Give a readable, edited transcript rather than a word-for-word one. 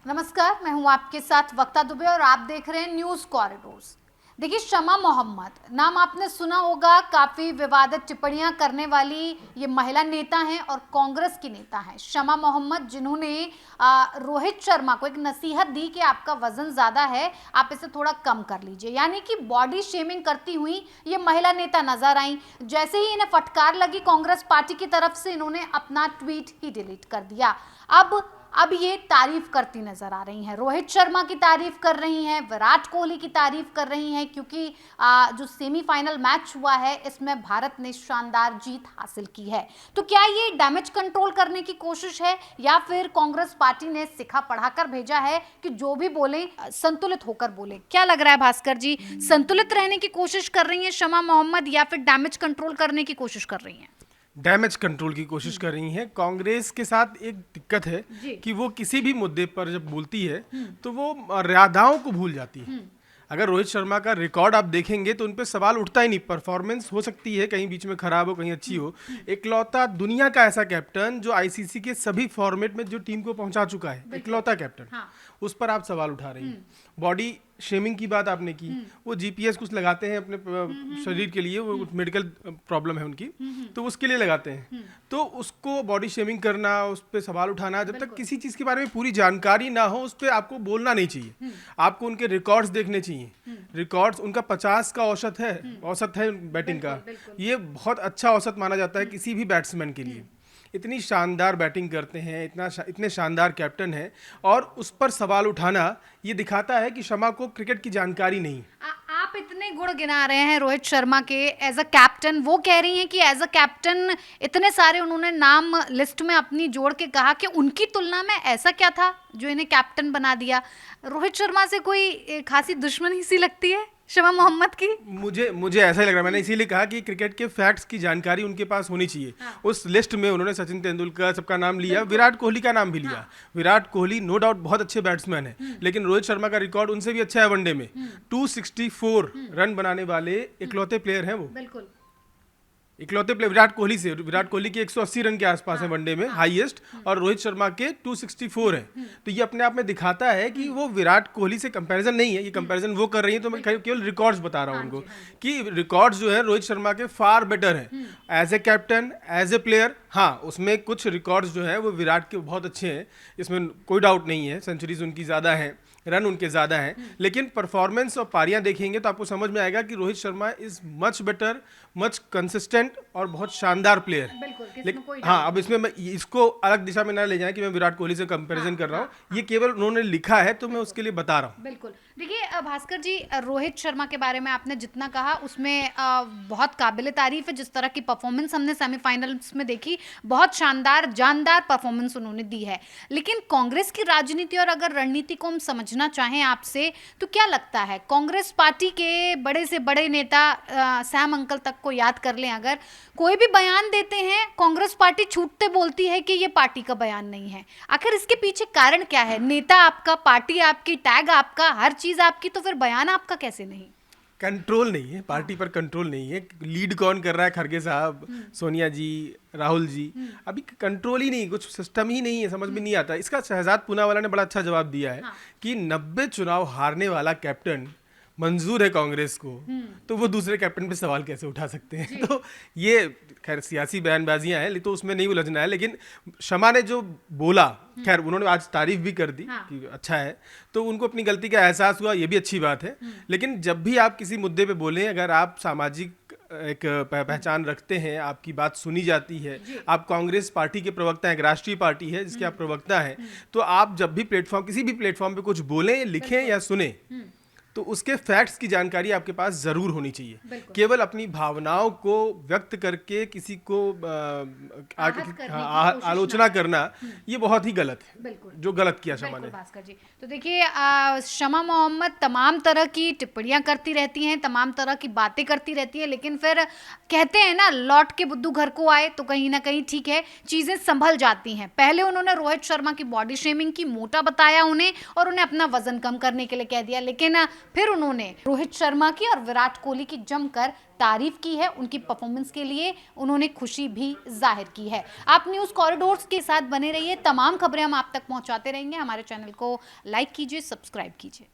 नमस्कार, मैं हूं आपके साथ वक्ता दुबे और आप देख रहे हैं न्यूज कॉरिडोर्स। देखिए, शमा मोहम्मद नाम आपने सुना होगा। काफी विवादित टिप्पणियां करने वाली ये महिला नेता हैं और कांग्रेस की नेता हैं शमा मोहम्मद, जिन्होंने रोहित शर्मा को एक नसीहत दी कि आपका वजन ज्यादा है, आप इसे थोड़ा कम कर लीजिए। यानी कि बॉडी शेमिंग करती हुई ये महिला नेता नजर आई। जैसे ही इन्हें फटकार लगी कांग्रेस पार्टी की तरफ से, इन्होंने अपना ट्वीट ही डिलीट कर दिया। अब ये तारीफ करती नजर आ रही हैं, रोहित शर्मा की तारीफ कर रही हैं, विराट कोहली की तारीफ कर रही हैं, क्योंकि जो सेमीफाइनल मैच हुआ है इसमें भारत ने शानदार जीत हासिल की है। तो क्या ये डैमेज कंट्रोल करने की कोशिश है या फिर कांग्रेस पार्टी ने सिखा पढ़ाकर भेजा है कि जो भी बोले संतुलित होकर बोले? क्या लग रहा है भास्कर जी, संतुलित रहने की कोशिश कर रही है शमा मोहम्मद या फिर डैमेज कंट्रोल करने की कोशिश कर रही है? डैमेज कंट्रोल की कोशिश कर रही हैं। कांग्रेस के साथ एक दिक्कत है कि वो किसी भी मुद्दे पर जब बोलती है तो वो मर्यादाओं को भूल जाती है। अगर रोहित शर्मा का रिकॉर्ड आप देखेंगे तो उन पे सवाल उठता ही नहीं। परफॉर्मेंस हो सकती है कहीं बीच में खराब हो, कहीं अच्छी हो। इकलौता दुनिया का ऐसा कैप्टन जो आईसीसी के सभी फॉर्मेट में जो टीम को पहुंचा चुका है, इकलौता कैप्टन। हाँ। उस पर आप सवाल उठा रही हैं। बॉडी शेमिंग की बात आपने की। वो जीपीएस कुछ लगाते हैं अपने शरीर के लिए, वो मेडिकल प्रॉब्लम है उनकी, तो उसके लिए लगाते हैं। तो उसको बॉडी शेमिंग करना, उस पर सवाल उठाना, जब तक किसी चीज़ के बारे में पूरी जानकारी ना हो उस पर आपको बोलना नहीं चाहिए। आपको उनके रिकॉर्ड्स देखने चाहिए। रिकॉर्ड्स उनका 50 का औसत है बैटिंग का। ये बहुत अच्छा औसत माना जाता है किसी भी बैट्समैन के लिए। इतनी शानदार बैटिंग करते हैं, इतने शानदार कैप्टन हैं, और उस पर सवाल उठाना ये दिखाता है कि शमा को क्रिकेट की जानकारी नहीं। आप इतने गुण गिना रहे हैं रोहित शर्मा के एज अ कैप्टन, वो कह रही हैं कि एज अ कैप्टन इतने सारे उन्होंने नाम लिस्ट में अपनी जोड़ के कहा कि उनकी तुलना में ऐसा क्या था जो इन्हें कैप्टन बना दिया। रोहित शर्मा से कोई खासी दुश्मनी सी लगती है शमा मोहम्मद की? मुझे ऐसा ही लग रहा है। मैंने इसीलिए कहा कि क्रिकेट के फैक्ट्स की जानकारी उनके पास होनी चाहिए। हाँ। उस लिस्ट में उन्होंने सचिन तेंदुलकर सबका नाम लिया, विराट कोहली का नाम भी लिया। हाँ। विराट कोहली नो डाउट बहुत अच्छे बैट्समैन है, लेकिन रोहित शर्मा का रिकॉर्ड उनसे भी अच्छा है वनडे में। 264 रन बनाने वाले इकलौते प्लेयर हैं वो। बिल्कुल। इकलौते प्लेयर विराट कोहली से, विराट कोहली के 180 रन के आसपास है वनडे में हाईएस्ट, और रोहित शर्मा के 264 है। तो ये अपने आप में दिखाता है कि वो विराट कोहली से कंपैरिजन नहीं है। ये कंपैरिजन वो कर रही है, तो मैं केवल रिकॉर्ड्स बता रहा हूँ उनको कि रिकॉर्ड्स जो है रोहित शर्मा के फार बेटर हैं as a captain, as a player. हाँ, उसमें कुछ रिकॉर्ड्स जो है वो विराट के बहुत अच्छे हैं, इसमें कोई डाउट नहीं है। सेंचुरीज उनकी ज़्यादा हैं, रन उनके ज़्यादा हैं, लेकिन परफॉर्मेंस और पारियां देखेंगे तो आपको समझ में आएगा कि Rohit Sharma is much better, much consistent और बहुत शानदार प्लेयर। बिल्कुल। हाँ, अब इसमें मैं इसको अलग दिशा में ना ले जाएं कि मैं विराट कोहली से कंपैरिजन कर रहा हूँ। ये केवल उन्होंने लिखा है तो मैं उसके लिए बता रहा हूँ। बिल्कुल। देखिए भास्कर जी, रोहित शर्मा के बारे में आपने जितना कहा उसमें बहुत काबिल तारीफ है। जिस तरह की परफॉर्मेंस हमने सेमीफाइनल्स में देखी, बहुत शानदार जानदार परफॉर्मेंस उन्होंने दी है। लेकिन कांग्रेस की राजनीति और अगर रणनीति को हम समझना चाहें आपसे, तो क्या लगता है कांग्रेस पार्टी के बड़े से बड़े नेता सैम अंकल तक को याद कर लें, अगर कोई भी बयान देते हैं कांग्रेस पार्टी छूटते बोलती है कि ये पार्टी का बयान नहीं है। आखिर इसके पीछे कारण क्या है? नेता आपका, पार्टी आपकी, टैग आपका, हर चीज आपकी, तो फिर बयान आपका कैसे नहीं? कंट्रोल नहीं है पार्टी पर, कंट्रोल नहीं है। लीड कौन कर रहा है? खड़गे साहब, सोनिया जी, राहुल जी। अभी कंट्रोल ही नहीं, कुछ सिस्टम ही नहीं है, समझ में नहीं आता। इसका शहजाद पूनावाला ने बड़ा अच्छा जवाब दिया है कि 90 चुनाव हारने वाला कैप्टन मंजूर है कांग्रेस को, तो वो दूसरे कैप्टन पे सवाल कैसे उठा सकते हैं? तो ये खैर सियासी बयानबाजियां हैं, तो उसमें नहीं उलझना है। लेकिन शमा ने जो बोला, खैर उन्होंने आज तारीफ भी कर दी कि अच्छा है, तो उनको अपनी गलती का एहसास हुआ, ये भी अच्छी बात है। लेकिन जब भी आप किसी मुद्दे पे बोलें, अगर आप सामाजिक एक पहचान रखते हैं, आपकी बात सुनी जाती है, आप कांग्रेस पार्टी के प्रवक्ता हैं, एक राष्ट्रीय पार्टी है जिसके आप प्रवक्ता हैं, तो आप जब भी प्लेटफॉर्म, किसी भी प्लेटफॉर्म पे कुछ बोलें, लिखें या सुने, तो उसके फैक्ट्स की जानकारी आपके पास जरूर होनी चाहिए। केवल अपनी भावनाओं को व्यक्त करके किसी को आलोचना करना, ये बहुत ही गलत है, जो गलत किया शमा ने। भास्कर जी, तो देखिए शमा मोहम्मद तमाम तरह की टिप्पणियां करती रहती हैं, तमाम तरह की बातें करती रहती है, लेकिन फिर कहते हैं ना, लौट के बुद्धू घर को आए, तो कहीं ना कहीं ठीक है, चीजें संभल जाती हैं। पहले उन्होंने रोहित शर्मा की बॉडी शेमिंग की, मोटा बताया उन्हें और उन्हें अपना वजन कम करने के लिए कह दिया, लेकिन फिर उन्होंने रोहित शर्मा की और विराट कोहली की जमकर तारीफ की है। उनकी परफॉर्मेंस के लिए उन्होंने खुशी भी जाहिर की है। आप न्यूज़ कॉरिडोर्स के साथ बने रहिए, तमाम खबरें हम आप तक पहुंचाते रहेंगे। हमारे चैनल को लाइक कीजिए, सब्सक्राइब कीजिए।